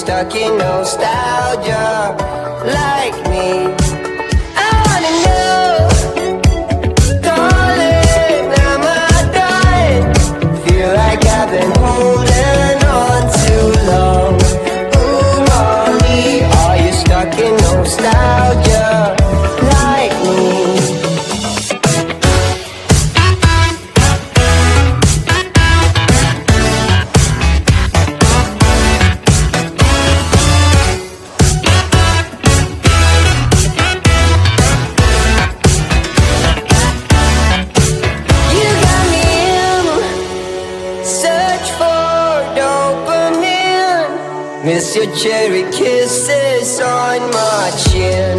stuck in nostalgia like me? I wanna know, darling, am I done? Feel like I've been holding on too long. Ooh, mommy, are you stuck in nostalgia like me? Miss your cherry kisses on my chin.